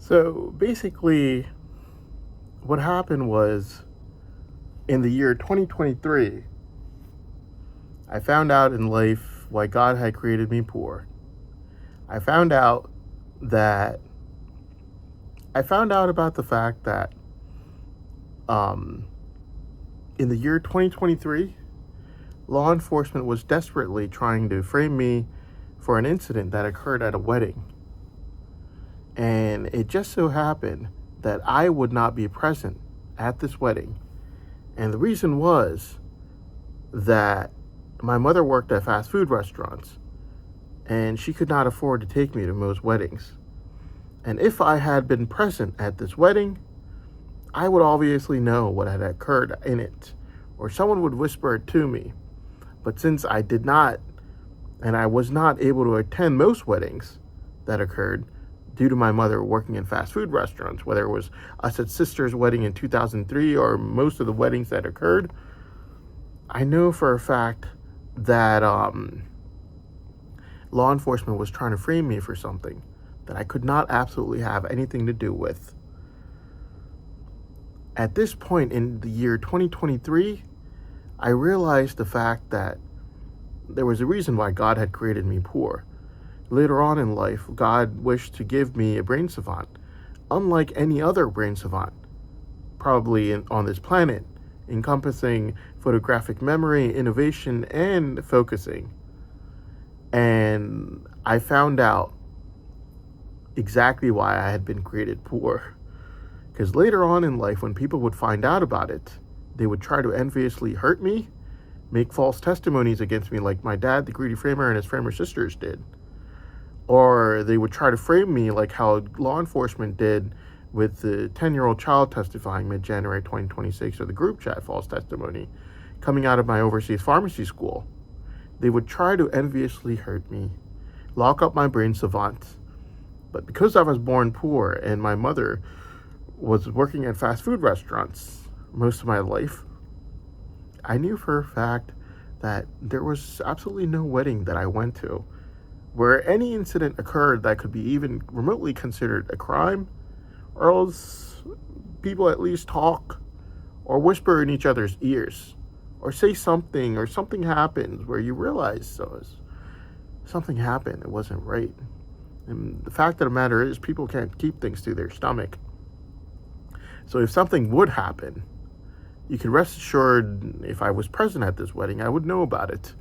So basically, what happened was in the year 2023, I found out in life why God had created me poor. I found out that I found out about the fact that um, in the year 2023, law enforcement was desperately trying to frame me for an incident that occurred at a wedding. And it just so happened that I would not be present at this wedding. And the reason was that my mother worked at fast food restaurants and she could not afford to take me to most weddings. And if I had been present at this wedding, I would obviously know what had occurred in it, or someone would whisper it to me. But since I did not, and I was not able to attend most weddings that occurred due to my mother working in fast food restaurants, whether it was us at Sister's wedding in 2003 or most of the weddings that occurred, I know for a fact that law enforcement was trying to frame me for something that I could not absolutely have anything to do with. At this point in the year 2023, I realized the fact that there was a reason why God had created me poor. Later on in life, God wished to give me a brain savant, unlike any other brain savant, probably on this planet, encompassing photographic memory, innovation, and focusing. And I found out exactly why I had been created poor. Because later on in life, when people would find out about it, they would try to enviously hurt me, make false testimonies against me like my dad, the greedy framer, and his framer sisters did. Or they would try to frame me like how law enforcement did with the 10-year-old child testifying mid-January 2026, or the group chat false testimony coming out of my overseas pharmacy school. They would try to enviously hurt me, lock up my brain savant. But because I was born poor and my mother was working at fast food restaurants most of my life, I knew for a fact that there was absolutely no wedding that I went to where any incident occurred that could be even remotely considered a crime, or else people at least talk or whisper in each other's ears or say something, or something happens where you realize something happened, it wasn't right. And the fact of the matter is, people can't keep things to their stomach. So if something would happen, you can rest assured if I was present at this wedding, I would know about it.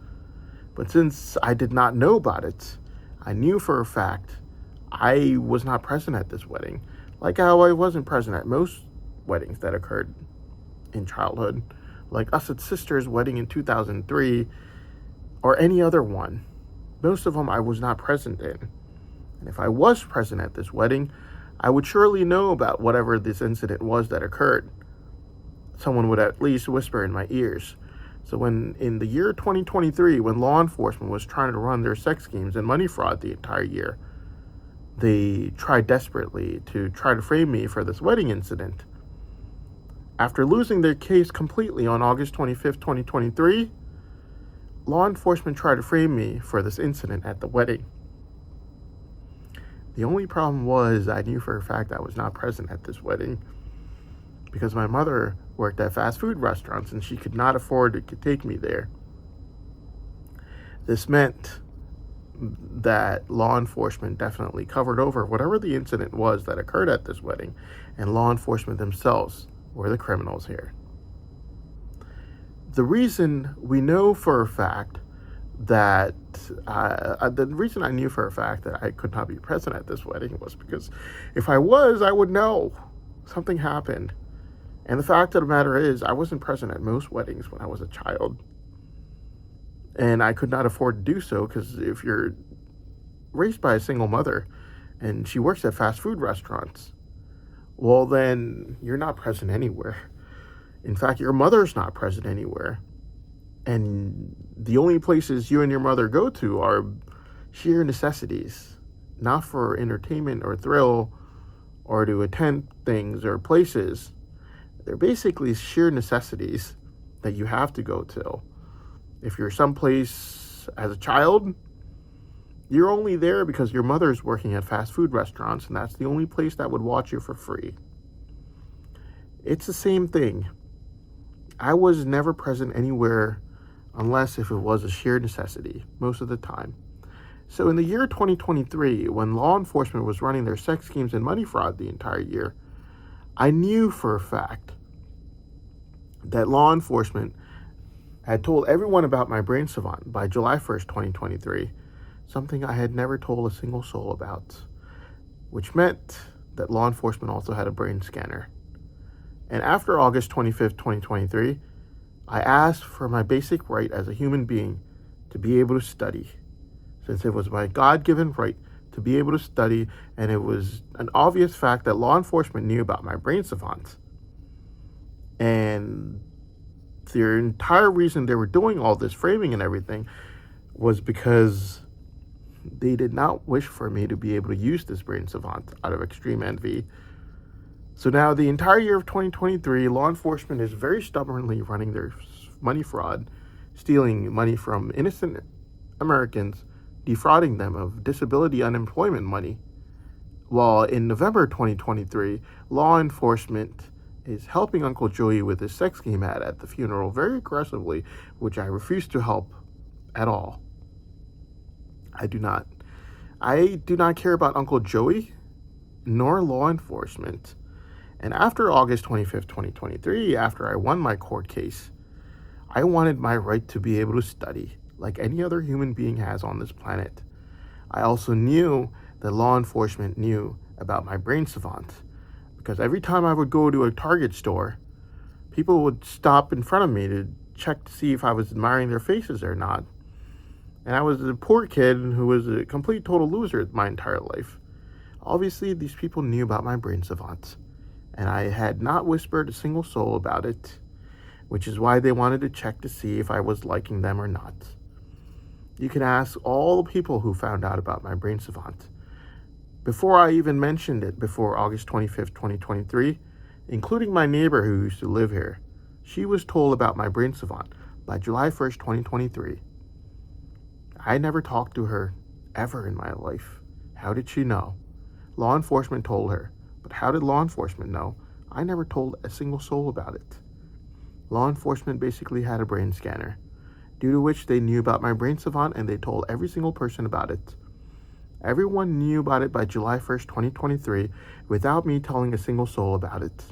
But since I did not know about it, I knew for a fact I was not present at this wedding, like how I wasn't present at most weddings that occurred in childhood, like us at Sister's wedding in 2003, or any other one. Most of them I was not present in. And if I was present at this wedding, I would surely know about whatever this incident was that occurred. Someone would at least whisper in my ears. So when in the year 2023, when law enforcement was trying to run their sex schemes and money fraud the entire year, they tried desperately to try to frame me for this wedding incident. After losing their case completely on August 25th, 2023, law enforcement tried to frame me for this incident at the wedding. The only problem was I knew for a fact I was not present at this wedding because my mother worked at fast food restaurants and she could not afford to take me there. This meant that law enforcement definitely covered over whatever the incident was that occurred at this wedding, and law enforcement themselves were the criminals here. The reason we know for a fact that the reason I knew for a fact that I could not be present at this wedding was because if I was, I would know something happened. And the fact of the matter is, I wasn't present at most weddings when I was a child. And I could not afford to do so because if you're raised by a single mother and she works at fast food restaurants, well, then you're not present anywhere. In fact, your mother's not present anywhere. And the only places you and your mother go to are sheer necessities, not for entertainment or thrill or to attend things or places. They're basically sheer necessities that you have to go to. If you're someplace as a child, You're only there because your mother's working at fast food restaurants, and that's the only place that would watch you for free. It's the same thing. I was never present anywhere unless if it was a sheer necessity, most of the time. So in the year 2023, when law enforcement was running their sex schemes and money fraud the entire year, I knew for a fact that law enforcement had told everyone about my brain savant by July 1st, 2023, something I had never told a single soul about, which meant that law enforcement also had a brain scanner. And after August 25th, 2023, I asked for my basic right as a human being to be able to study, since it was my God-given right to be able to study, and it was an obvious fact that law enforcement knew about my brain savant. And the entire reason they were doing all this framing and everything was because they did not wish for me to be able to use this brain savant out of extreme envy. So now the entire year of 2023, law enforcement is very stubbornly running their money fraud, stealing money from innocent Americans, defrauding them of disability unemployment money. While in November 2023, law enforcement is helping Uncle Joey with his sex scheme ad at the funeral very aggressively, which I refuse to help at all. I do not care about Uncle Joey nor law enforcement. And after August 25th, 2023, after I won my court case, I wanted my right to be able to study like any other human being has on this planet. I also knew that law enforcement knew about my brain savant, because every time I would go to a Target store, people would stop in front of me to check to see if I was admiring their faces or not. And I was a poor kid who was a complete total loser my entire life. Obviously, these people knew about my brain savant, and I had not whispered a single soul about it, which is why they wanted to check to see if I was liking them or not. You can ask all the people who found out about my brain savant. Before I even mentioned it before August 25th, 2023, including my neighbor who used to live here, she was told about my brain savant by July 1st, 2023. I never talked to her ever in my life. How did she know? Law enforcement told her. But how did law enforcement know? I never told a single soul about it. Law enforcement basically had a brain scanner, due to which they knew about my brain savant, and they told every single person about it. Everyone knew about it by July 1st, 2023, without me telling a single soul about it.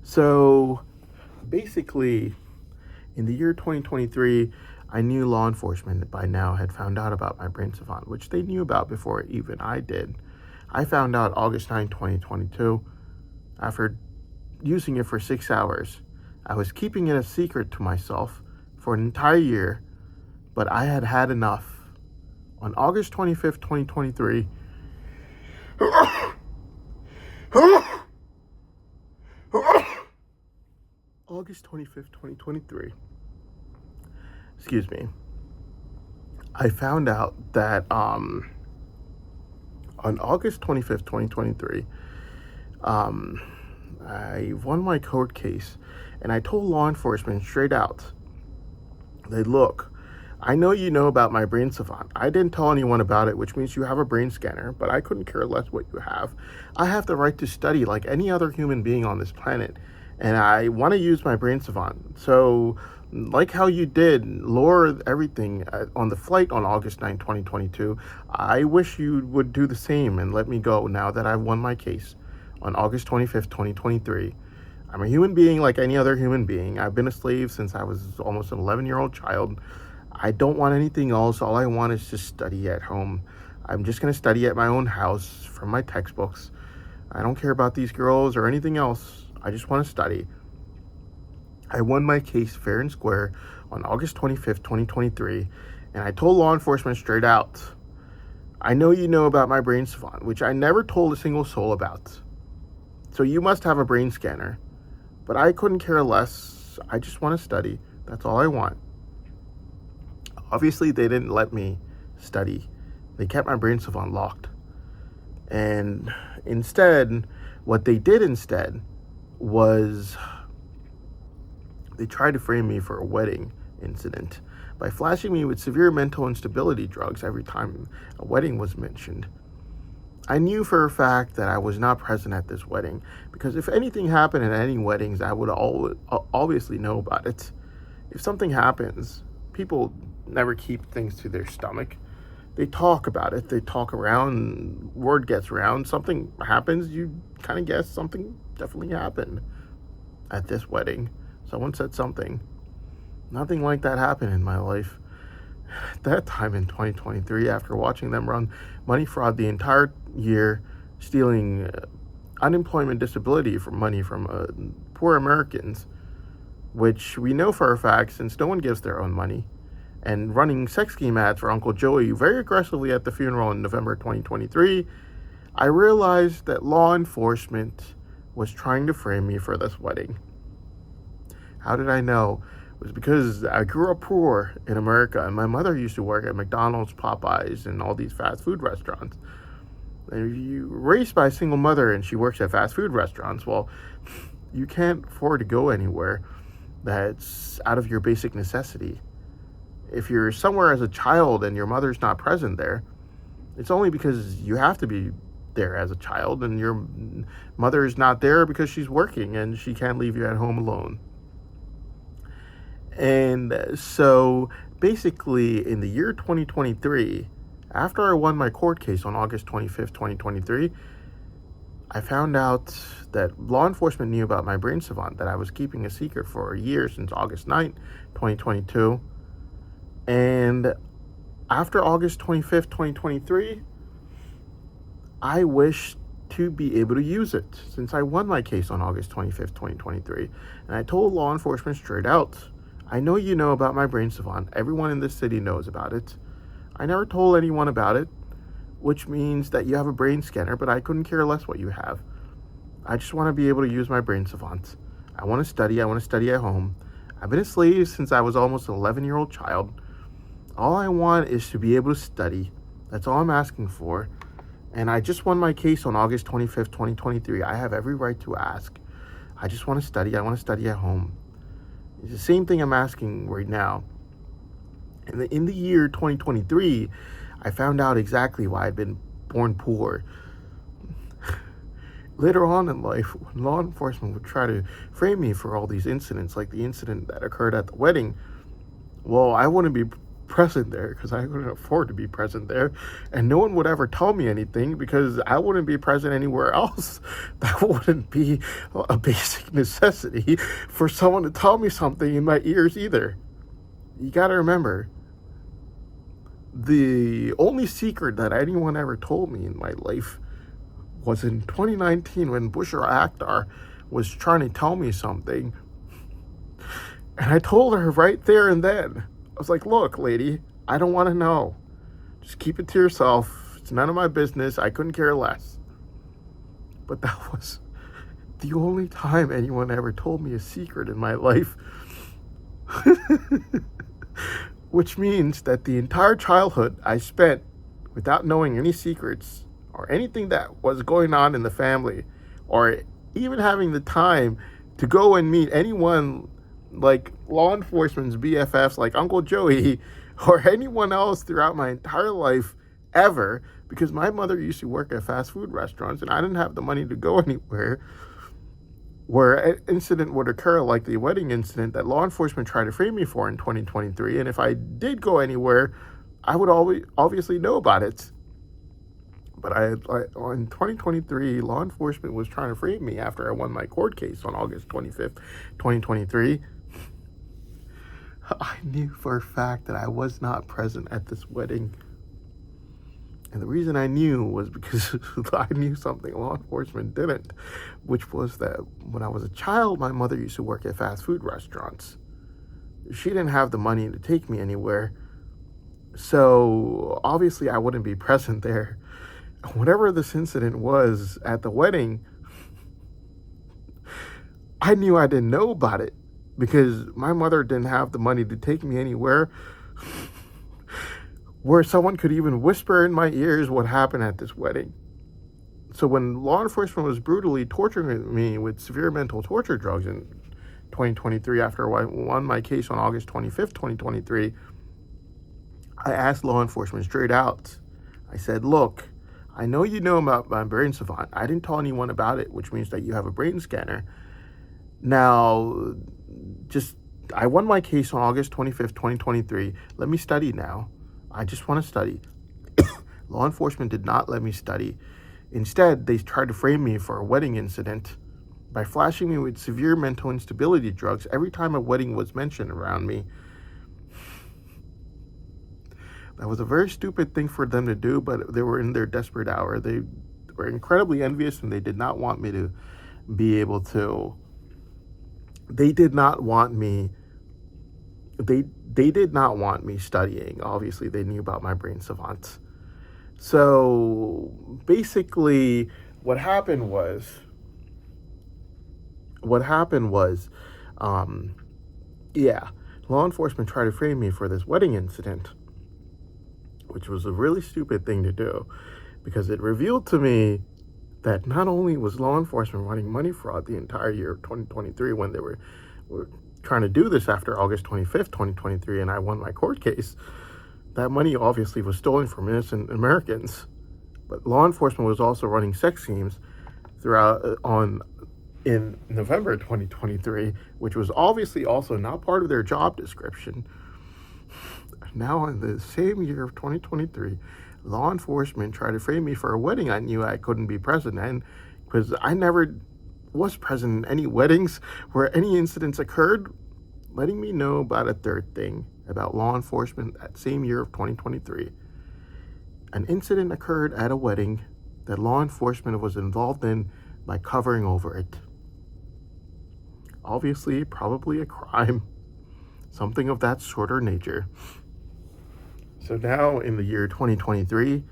So, basically, in the year 2023, I knew law enforcement by now had found out about my brain savant, which they knew about before even I did. I found out August 9, 2022, after using it for 6 hours. I was keeping it a secret to myself for an entire year, but I had had enough. On August 25th, 2023, August 25th, 2023, excuse me, I found out that on August 25th, 2023, I won my court case, and I told law enforcement straight out, they look, I know you know about my brain savant. I didn't tell anyone about it, which means you have a brain scanner, but I couldn't care less what you have. I have the right to study like any other human being on this planet, and I want to use my brain savant. So, like how you did lower everything on the flight on August 9, 2022, I wish you would do the same and let me go now that I've won my case on August 25th, 2023. I'm a human being like any other human being. I've been a slave since I was almost an 11-year-old child. I don't want anything else. All I want is to study at home. I'm just going to study at my own house from my textbooks. I don't care about these girls or anything else. I just want to study. I won my case fair and square on August 25th, 2023, and I told law enforcement straight out, I know you know about my brain savant, which I never told a single soul about. So you must have a brain scanner. But I couldn't care less. I just want to study. That's all I want. Obviously, they didn't let me study. They kept my brain savant locked. And instead, what they did instead was they tried to frame me for a wedding incident by flashing me with severe mental instability drugs every time a wedding was mentioned. I knew for a fact that I was not present at this wedding, because if anything happened at any weddings, I would obviously know about it. If something happens, people never keep things to their stomach. They talk about it, they talk around, word gets around, something happens, you kind of guess something definitely happened at this wedding. Someone said something. Nothing like that happened in my life. At that time in 2023, after watching them run money fraud the entire year, stealing unemployment disability from money from poor Americans, which we know for a fact since no one gives their own money, and running sex scheme ads for Uncle Joey very aggressively at the funeral in November 2023, I realized that law enforcement was trying to frame me for this wedding. How did I know? It was because I grew up poor in America, and my mother used to work at McDonald's, Popeyes, and all these fast food restaurants. And if you're raised by a single mother and she works at fast food restaurants, well, you can't afford to go anywhere that's out of your basic necessity. If you're somewhere as a child and your mother's not present there, it's only because you have to be there as a child, and your mother is not there because she's working and she can't leave you at home alone. And so basically in the year 2023, after I won my court case on August 25th, 2023, I found out that law enforcement knew about my brain savant that I was keeping a secret for a year, since August 9th, 2022. And after August 25th, 2023, I wished to be able to use it, since I won my case on August 25th, 2023. And I told law enforcement straight out, I know you know about my brain savant. Everyone in this city knows about it. I never told anyone about it, which means that you have a brain scanner, but I couldn't care less what you have. I just want to be able to use my brain savant. I want to study at home. I've been a slave since I was almost an 11-year-old child. All I want is to be able to study. That's all I'm asking for. And I just won my case on August 25th, 2023. I have every right to ask. I just want to study. I want to study at home. It's the same thing I'm asking right now. And in the year 2023, I found out exactly why I'd been born poor. Later on in life, when law enforcement would try to frame me for all these incidents, like the incident that occurred at the wedding, well, I wouldn't be present there because I couldn't afford to be present there, and no one would ever tell me anything because I wouldn't be present anywhere else. That wouldn't be a basic necessity for someone to tell me something in my ears either. You gotta remember, the only secret that anyone ever told me in my life was in 2019 when Busher Akhtar was trying to tell me something, and I told her right there and then. I was like, look, lady, I don't want to know. Just keep it to yourself. It's none of my business. I couldn't care less. But that was the only time anyone ever told me a secret in my life. Which means that the entire childhood I spent without knowing any secrets or anything that was going on in the family, or even having the time to go and meet anyone like law enforcement's BFFs like Uncle Joey or anyone else throughout my entire life ever, because my mother used to work at fast food restaurants and I didn't have the money to go anywhere, where an incident would occur like the wedding incident that law enforcement tried to frame me for in 2023. And if I did go anywhere, I would always obviously know about it. But in 2023, law enforcement was trying to frame me after I won my court case on August 25th, 2023. I knew for a fact that I was not present at this wedding. And the reason I knew was because I knew something law enforcement didn't, which was that when I was a child, my mother used to work at fast food restaurants. She didn't have the money to take me anywhere, so obviously I wouldn't be present there. Whatever this incident was at the wedding, I knew I didn't know about it because my mother didn't have the money to take me anywhere where someone could even whisper in my ears what happened at this wedding. So when law enforcement was brutally torturing me with severe mental torture drugs in 2023 after I won my case on August 25th, 2023, I asked law enforcement straight out. I said, look, I know you know about my brain savant. I didn't tell anyone about it, which means that you have a brain scanner. Now, I won my case on August 25th, 2023. Let me study now. I just want to study. Law enforcement did not let me study. Instead, they tried to frame me for a wedding incident by flashing me with severe mental instability drugs every time a wedding was mentioned around me. That was a very stupid thing for them to do, but they were in their desperate hour. They were incredibly envious, and they did not want me to be able to. They did not want me. They did not want me studying. Obviously, they knew about my brain savant. So basically, what happened was, law enforcement tried to frame me for this wedding incident, which was a really stupid thing to do, because it revealed to me that not only was law enforcement running money fraud the entire year of 2023 when they were trying to do this after August 25th, 2023, and I won my court case, that money obviously was stolen from innocent Americans, but law enforcement was also running sex schemes in November 2023, which was obviously also not part of their job description. Now, in the same year of 2023, law enforcement tried to frame me for a wedding I knew I couldn't be present in, because I never was present in any weddings where any incidents occurred, letting me know about a third thing about law enforcement that same year of 2023. An incident occurred at a wedding that law enforcement was involved in by covering over it. Obviously, probably a crime, something of that sort or nature. So now, in the year 2023,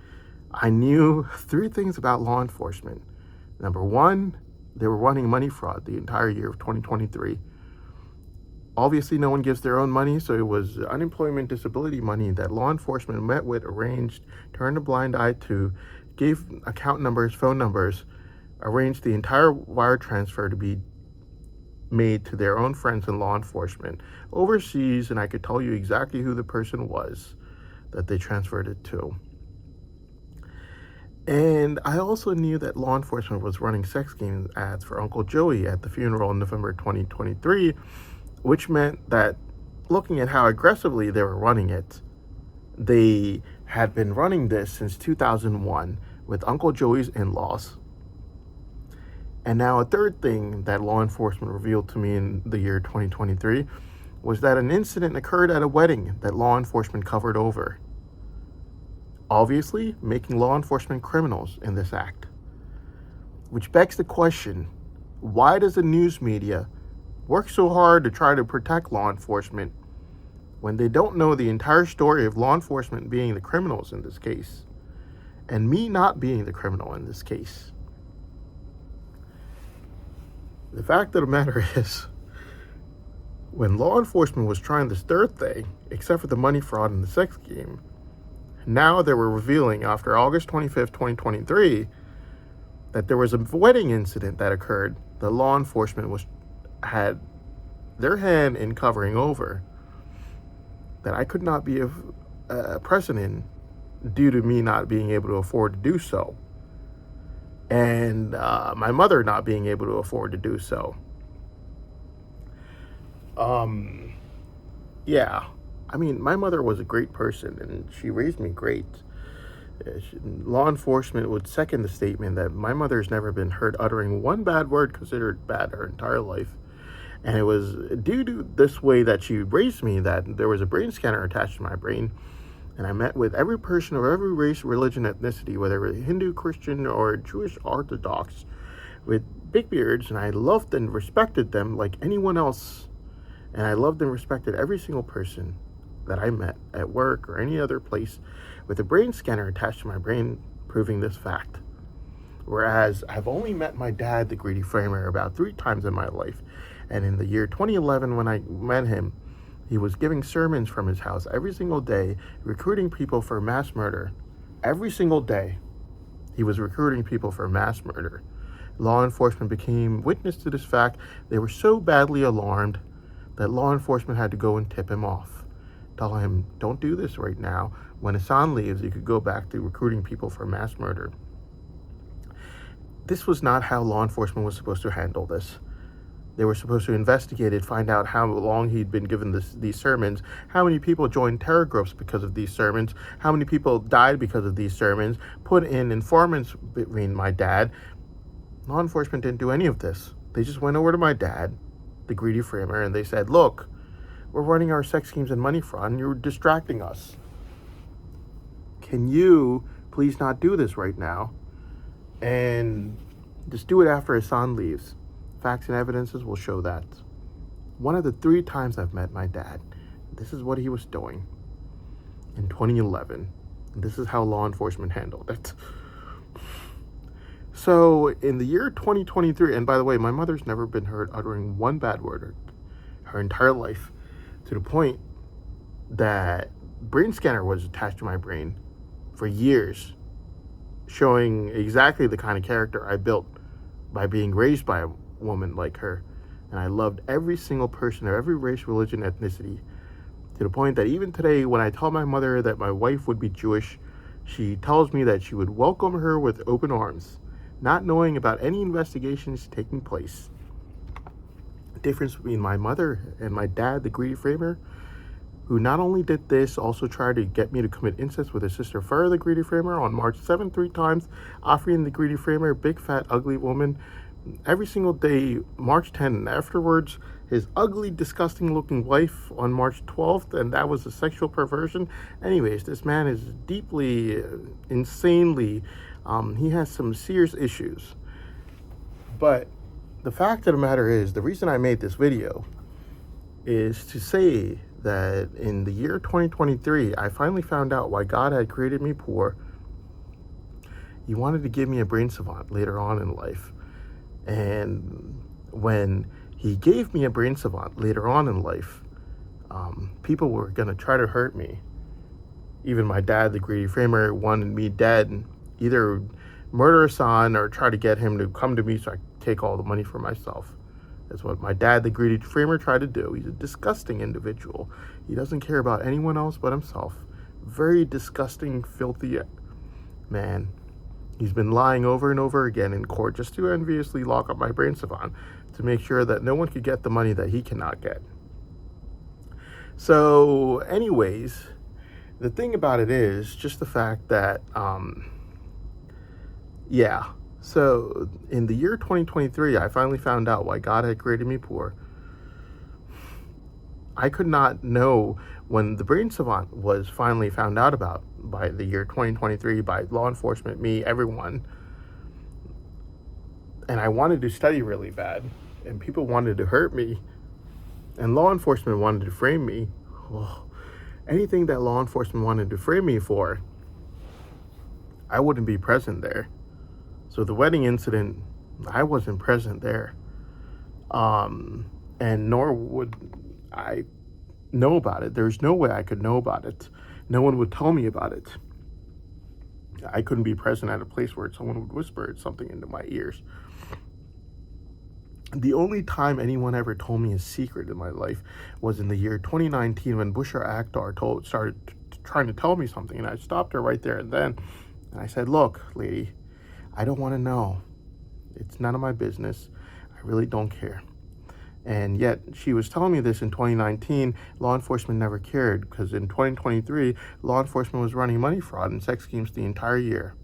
I knew 3 things about law enforcement. Number 1, they were running money fraud the entire year of 2023. Obviously, no one gives their own money, so it was unemployment disability money that law enforcement met with, arranged, turned a blind eye to, gave account numbers, phone numbers, arranged the entire wire transfer to be made to their own friends in law enforcement overseas, and I could tell you exactly who the person was that they transferred it to. And I also knew that law enforcement was running sex game ads for Uncle Joey at the funeral in November 2023, which meant that, looking at how aggressively they were running it, they had been running this since 2001 with Uncle Joey's in-laws. And now a third thing that law enforcement revealed to me in the year 2023 was that an incident occurred at a wedding that law enforcement covered over, obviously making law enforcement criminals in this act. Which begs the question, why does the news media work so hard to try to protect law enforcement when they don't know the entire story of law enforcement being the criminals in this case, and me not being the criminal in this case? The fact of the matter is, when law enforcement was trying this third thing, except for the money fraud and the sex scheme, now they were revealing after August 25th, 2023, that there was a wedding incident that occurred that law enforcement had their hand in covering over, that I could not be present in due to me not being able to afford to do so, and my mother not being able to afford to do so. I mean, my mother was a great person, and she raised me great. Law enforcement would second the statement that my mother's never been heard uttering one bad word considered bad her entire life. And it was due to this way that she raised me that there was a brain scanner attached to my brain. And I met with every person of every race, religion, ethnicity, whether it was Hindu, Christian, or Jewish Orthodox, with big beards. And I loved and respected them like anyone else. And I loved and respected every single person that I met at work or any other place with a brain scanner attached to my brain, proving this fact. Whereas I've only met my dad, the greedy framer, about 3 times in my life. And in the year 2011, when I met him, he was giving sermons from his house every single day, recruiting people for mass murder. Every single day, he was recruiting people for mass murder. Law enforcement became witness to this fact. They were so badly alarmed that law enforcement had to go and tip him off tell him, don't do this right now. When Hassan leaves, you could go back to recruiting people for mass murder. This was not how law enforcement was supposed to handle this. They were supposed to investigate it, find out how long he'd been given these sermons, how many people joined terror groups because of these sermons, how many people died because of these sermons, put in informants between my dad. Law enforcement didn't do any of this. They just went over to my dad, the greedy framer, and they said, look, we're running our sex schemes and money fraud, and you're distracting us. Can you please not do this right now? And just do it after Hassan leaves. Facts and evidences will show that. One of the 3 times I've met my dad, this is what he was doing in 2011. And this is how law enforcement handled it. So in the year 2023, and by the way, my mother's never been heard uttering one bad word her entire life, to the point that brain scanner was attached to my brain for years, showing exactly the kind of character I built by being raised by a woman like her. And I loved every single person of every race, religion, ethnicity, to the point that even today, when I tell my mother that my wife would be Jewish, she tells me that she would welcome her with open arms, not knowing about any investigations taking place. The difference between my mother and my dad, the greedy framer, who not only did this, also tried to get me to commit incest with his sister Farah, the greedy framer, on March 7th 3 times, offering the greedy framer, big, fat, ugly woman, every single day, March 10th, and afterwards, his ugly, disgusting-looking wife on March 12th, and that was a sexual perversion. Anyways, this man is deeply, insanely, he has some serious issues. But the fact of the matter is, the reason I made this video is to say that in the year 2023, I finally found out why God had created me poor. He wanted to give me a brain savant later on in life. And when he gave me a brain savant later on in life, people were going to try to hurt me. Even my dad, the greedy framer, wanted me dead, either murder Hassan or try to get him to come to me so I could take all the money for myself. That's what my dad, the greedy framer, tried to do. He's a disgusting individual. He doesn't care about anyone else but himself. Very disgusting, filthy man. He's been lying over and over again in court just to enviously lock up my brain savant to make sure that no one could get the money that he cannot get. So anyways, the thing about it is just the fact that, so in the year 2023, I finally found out why God had created me poor. I could not know when the brain savant was finally found out about by the year 2023, by law enforcement, me, everyone. And I wanted to study really bad, and people wanted to hurt me, and law enforcement wanted to frame me. Oh, anything that law enforcement wanted to frame me for, I wouldn't be present there. So the wedding incident, I wasn't present there. And nor would I know about it. There's no way I could know about it. No one would tell me about it. I couldn't be present at a place where someone would whisper something into my ears. The only time anyone ever told me a secret in my life was in the year 2019 when Bushra Akhtar started trying to tell me something, and I stopped her right there and then. And I said, look, lady, I don't want to know. It's none of my business. I really don't care. And yet she was telling me this in 2019. Law enforcement never cared, because in 2023, law enforcement was running money fraud and sex schemes the entire year.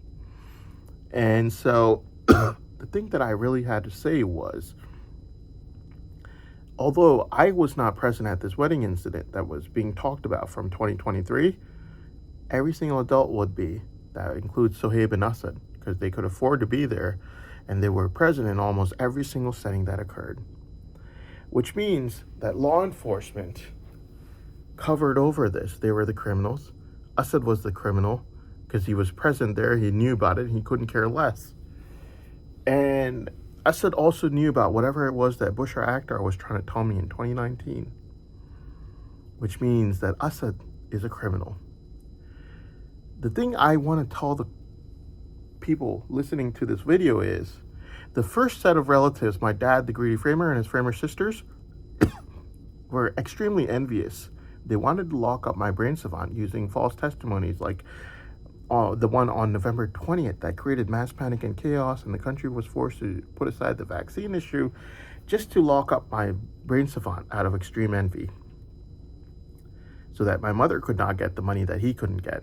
And so the thing that I really had to say was, although I was not present at this wedding incident that was being talked about from 2023, every single adult would be. That includes Sohaib and Asad, because they could afford to be there, and they were present in almost every single setting that occurred. Which means that law enforcement covered over this. They were the criminals. Asad was the criminal because he was present there. He knew about it. He couldn't care less. And Asad also knew about whatever it was that Bushra Akhtar was trying to tell me in 2019. Which means that Asad is a criminal. The thing I want to tell the people listening to this video is, the first set of relatives, my dad, the greedy framer, and his framer sisters, were extremely envious They wanted to lock up my brain savant using false testimonies like the one on November 20th that created mass panic and chaos, and the country was forced to put aside the vaccine issue just to lock up my brain savant out of extreme envy, so that my mother could not get the money that he couldn't get.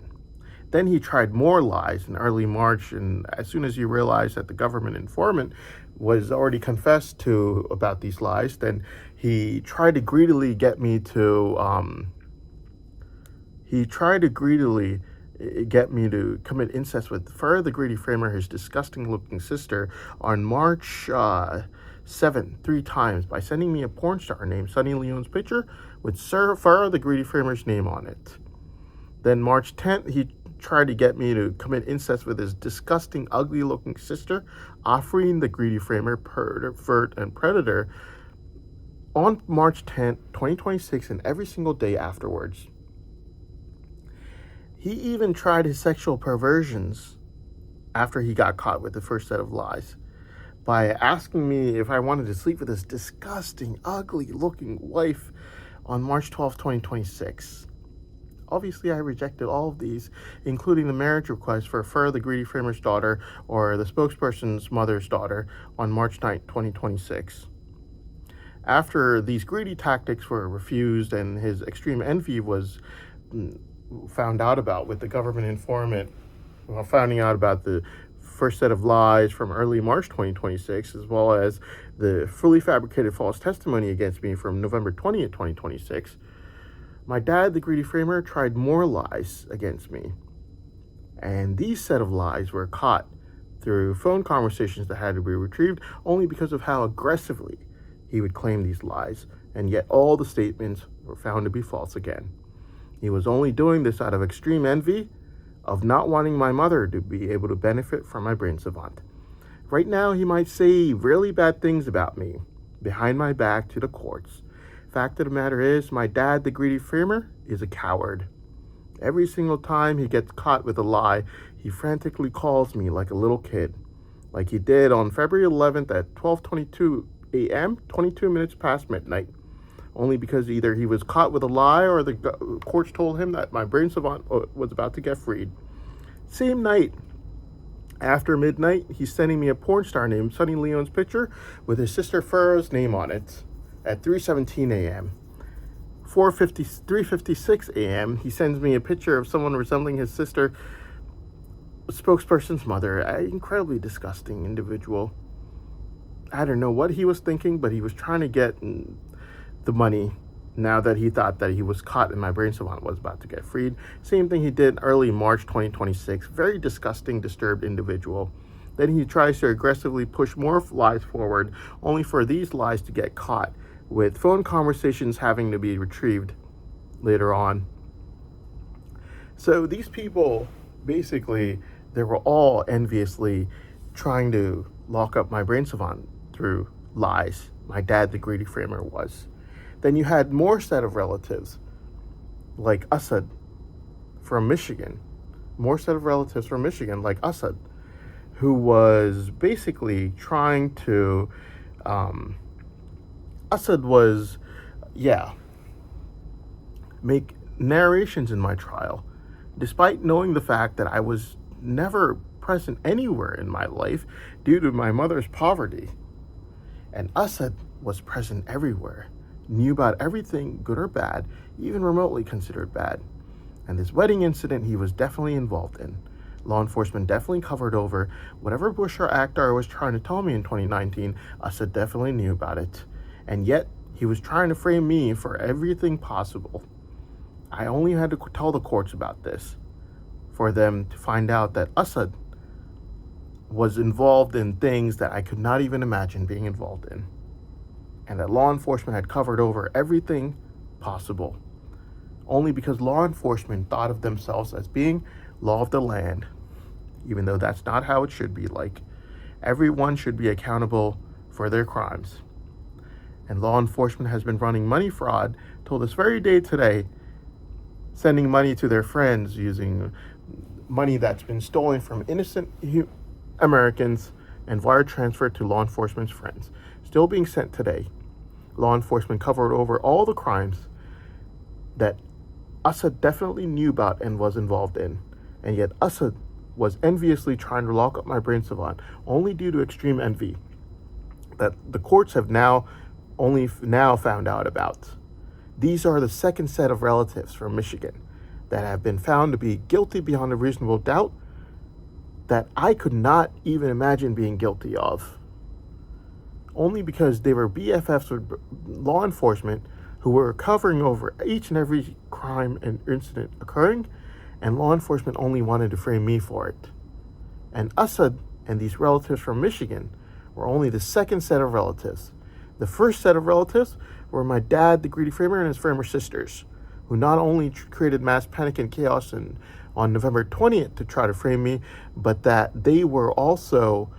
Then he tried more lies in early March, and as soon as he realized that the government informant was already confessed to about these lies, then he tried to greedily get me to commit incest with Fur the Greedy Framer, his disgusting looking sister, on March 7th, 3 times, by sending me a porn star named Sunny Leone's picture with Sir Fur the Greedy Framer's name on it. Then March 10th, he tried to get me to commit incest with his disgusting, ugly looking sister, Afreen the Greedy Framer, pervert and predator, on March 10th, 2026, and every single day afterwards. He even tried his sexual perversions after he got caught with the first set of lies by asking me if I wanted to sleep with his disgusting, ugly-looking wife on March 12, 2026. Obviously, I rejected all of these, including the marriage request for Fur the Greedy Framer's daughter, or the spokesperson's mother's daughter, on March 9, 2026. After these greedy tactics were refused and his extreme envy was found out about with the government informant, finding out about the first set of lies from early March 2026, as well as the fully fabricated false testimony against me from November 20th, 2026, my dad, the Greedy Framer, tried more lies against me. And these set of lies were caught through phone conversations that had to be retrieved only because of how aggressively he would claim these lies, and yet all the statements were found to be false again. He was only doing this out of extreme envy of not wanting my mother to be able to benefit from my brain savant. Right now, he might say really bad things about me behind my back to the courts. Fact of the matter is, my dad, the Greedy Framer, is a coward. Every single time he gets caught with a lie, he frantically calls me like a little kid, like he did on February 11th at 12:22 a.m., 22 minutes past midnight, only because either he was caught with a lie or the courts told him that my brain savant was about to get freed. Same night, after midnight, he's sending me a porn star named Sunny Leone's picture with his sister Fur's name on it at 3:17 a.m. 3:56 a.m., he sends me a picture of someone resembling his sister, spokesperson's mother, an incredibly disgusting individual. I don't know what he was thinking, but he was trying to get the money now that he thought that he was caught and my brain savant was about to get freed. Same thing he did early March 2026. Very disgusting, disturbed individual. Then he tries to aggressively push more lies forward, only for these lies to get caught, with phone conversations having to be retrieved later on. So these people, basically, they were all enviously trying to lock up my brain savant through lies. My dad, the Greedy Framer, was. Then you had more set of relatives, like Assad from Michigan. More set of relatives from Michigan, like Assad, who was basically trying to... Assad was, make narrations in my trial, despite knowing the fact that I was never present anywhere in my life due to my mother's poverty. And Assad was present everywhere, knew about everything, good or bad, even remotely considered bad. And this wedding incident he was definitely involved in. Law enforcement definitely covered over whatever Bush or Akhtar was trying to tell me in 2019. Assad definitely knew about it. And yet, he was trying to frame me for everything possible. I only had to tell the courts about this for them to find out that Assad was involved in things that I could not even imagine being involved in. And that law enforcement had covered over everything possible, only because law enforcement thought of themselves as being law of the land, even though that's not how it should be like. Everyone should be accountable for their crimes. And law enforcement has been running money fraud till this very day today, sending money to their friends using money that's been stolen from innocent Americans and wire transferred to law enforcement's friends. Still being sent today. Law enforcement covered over all the crimes that Assad definitely knew about and was involved in, and yet Assad was enviously trying to lock up my brain savant only due to extreme envy that the courts have only now found out about. These are the second set of relatives from Michigan that have been found to be guilty beyond a reasonable doubt that I could not even imagine being guilty of. Only because they were BFFs with law enforcement who were covering over each and every crime and incident occurring, and law enforcement only wanted to frame me for it. And Assad and these relatives from Michigan were only the second set of relatives. The first set of relatives were my dad, the greedy framer, and his framer sisters, who not only created mass panic and chaos on November 20th to try to frame me, but that they were also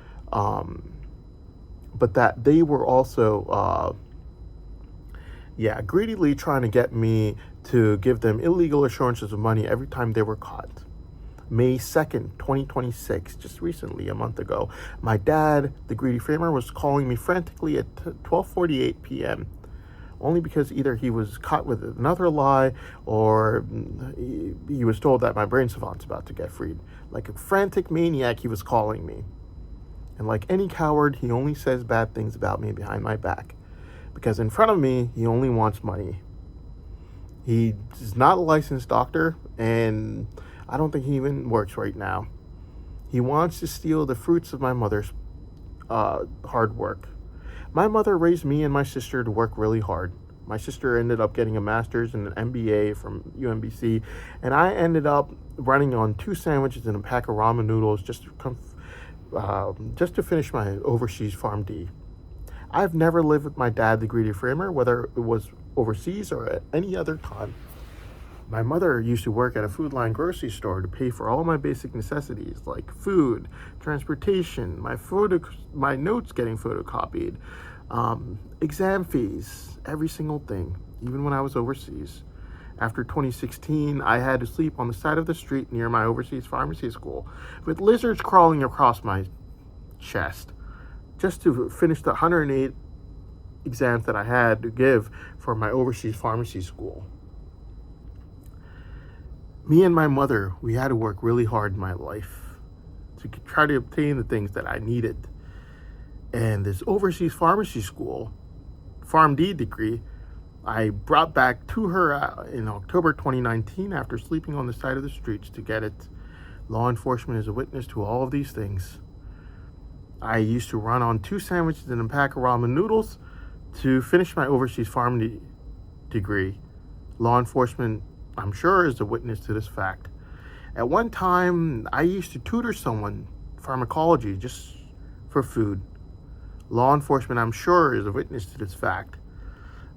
greedily trying to get me to give them illegal assurances of money every time they were caught. May 2nd, 2026, just recently, a month ago, my dad, the greedy framer, was calling me frantically at 12:48 p.m. only because either he was caught with another lie or he was told that my brain savant's about to get freed. Like a frantic maniac, he was calling me. And like any coward, he only says bad things about me behind my back. Because in front of me, he only wants money. He is not a licensed doctor, and I don't think he even works right now. He wants to steal the fruits of my mother's hard work. My mother raised me and my sister to work really hard. My sister ended up getting a master's and an MBA from UMBC, and I ended up running on 2 sandwiches and a pack of ramen noodles just to finish my overseas PharmD. I've never lived with my dad, the greedy framer, whether it was overseas or at any other time. My mother used to work at a Food Line grocery store to pay for all my basic necessities like food, transportation, my notes getting photocopied, exam fees, every single thing, even when I was overseas. After 2016, I had to sleep on the side of the street near my overseas pharmacy school with lizards crawling across my chest just to finish the 108 exams that I had to give for my overseas pharmacy school. Me and my mother, we had to work really hard in my life to try to obtain the things that I needed. And this overseas pharmacy school, PharmD degree, I brought back to her in October 2019 after sleeping on the side of the streets to get it. Law enforcement is a witness to all of these things. I used to run on 2 sandwiches and a pack of ramen noodles to finish my overseas PharmD degree. Law enforcement, I'm sure, is a witness to this fact. At one time, I used to tutor someone pharmacology just for food. Law enforcement, I'm sure, is a witness to this fact.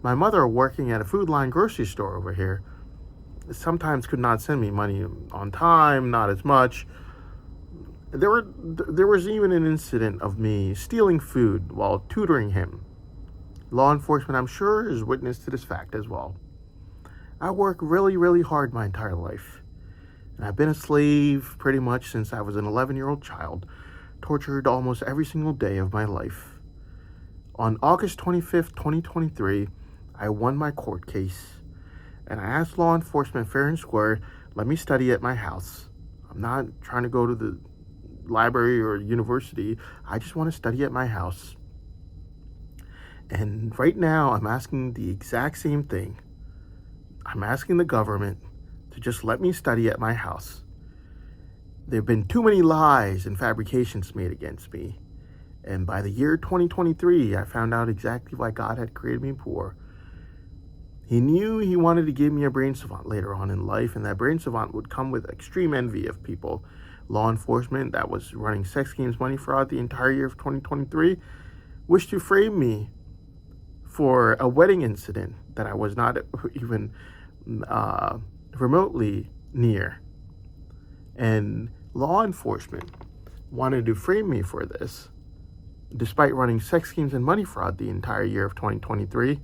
My mother, working at a Food Line grocery store over here, sometimes could not send me money on time, not as much. There was even an incident of me stealing food while tutoring him. Law enforcement, I'm sure, is witness to this fact as well. I work really, really hard my entire life. And I've been a slave pretty much since I was an 11-year-old child, tortured almost every single day of my life. On August 25th, 2023, I won my court case. And I asked law enforcement fair and square, let me study at my house. I'm not trying to go to the library or university. I just want to study at my house. And right now, I'm asking the exact same thing. I'm asking the government to just let me study at my house. There have been too many lies and fabrications made against me. And by the year 2023, I found out exactly why God had created me poor. He knew he wanted to give me a brain savant later on in life, and that brain savant would come with extreme envy of people. Law enforcement that was running sex games money fraud the entire year of 2023 wished to frame me for a wedding incident that I was not even remotely near. And law enforcement wanted to frame me for this, despite running sex schemes and money fraud the entire year of 2023,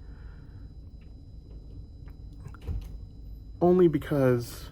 only because